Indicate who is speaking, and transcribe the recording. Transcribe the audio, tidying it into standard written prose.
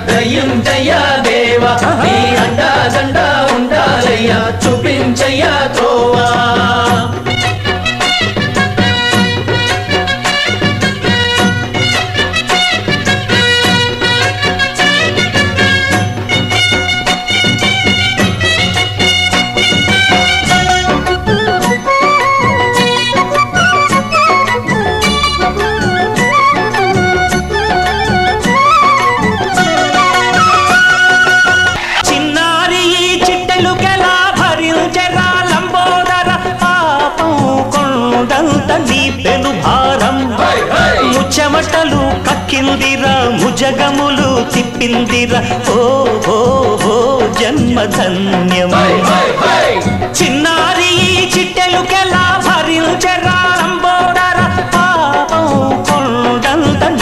Speaker 1: దయ్యుంచయ్యా దేవా నీ అండా దండ ఉండాలయ్యా చూపించయ్యా త్రోవా
Speaker 2: ముచ్చమటలు కక్కిందిరా ముజగములు తిప్పిందిరా ఓ ఓ ఓ జన్మధన్యం చిన్నారి చిట్టెలుకెలా భరించరా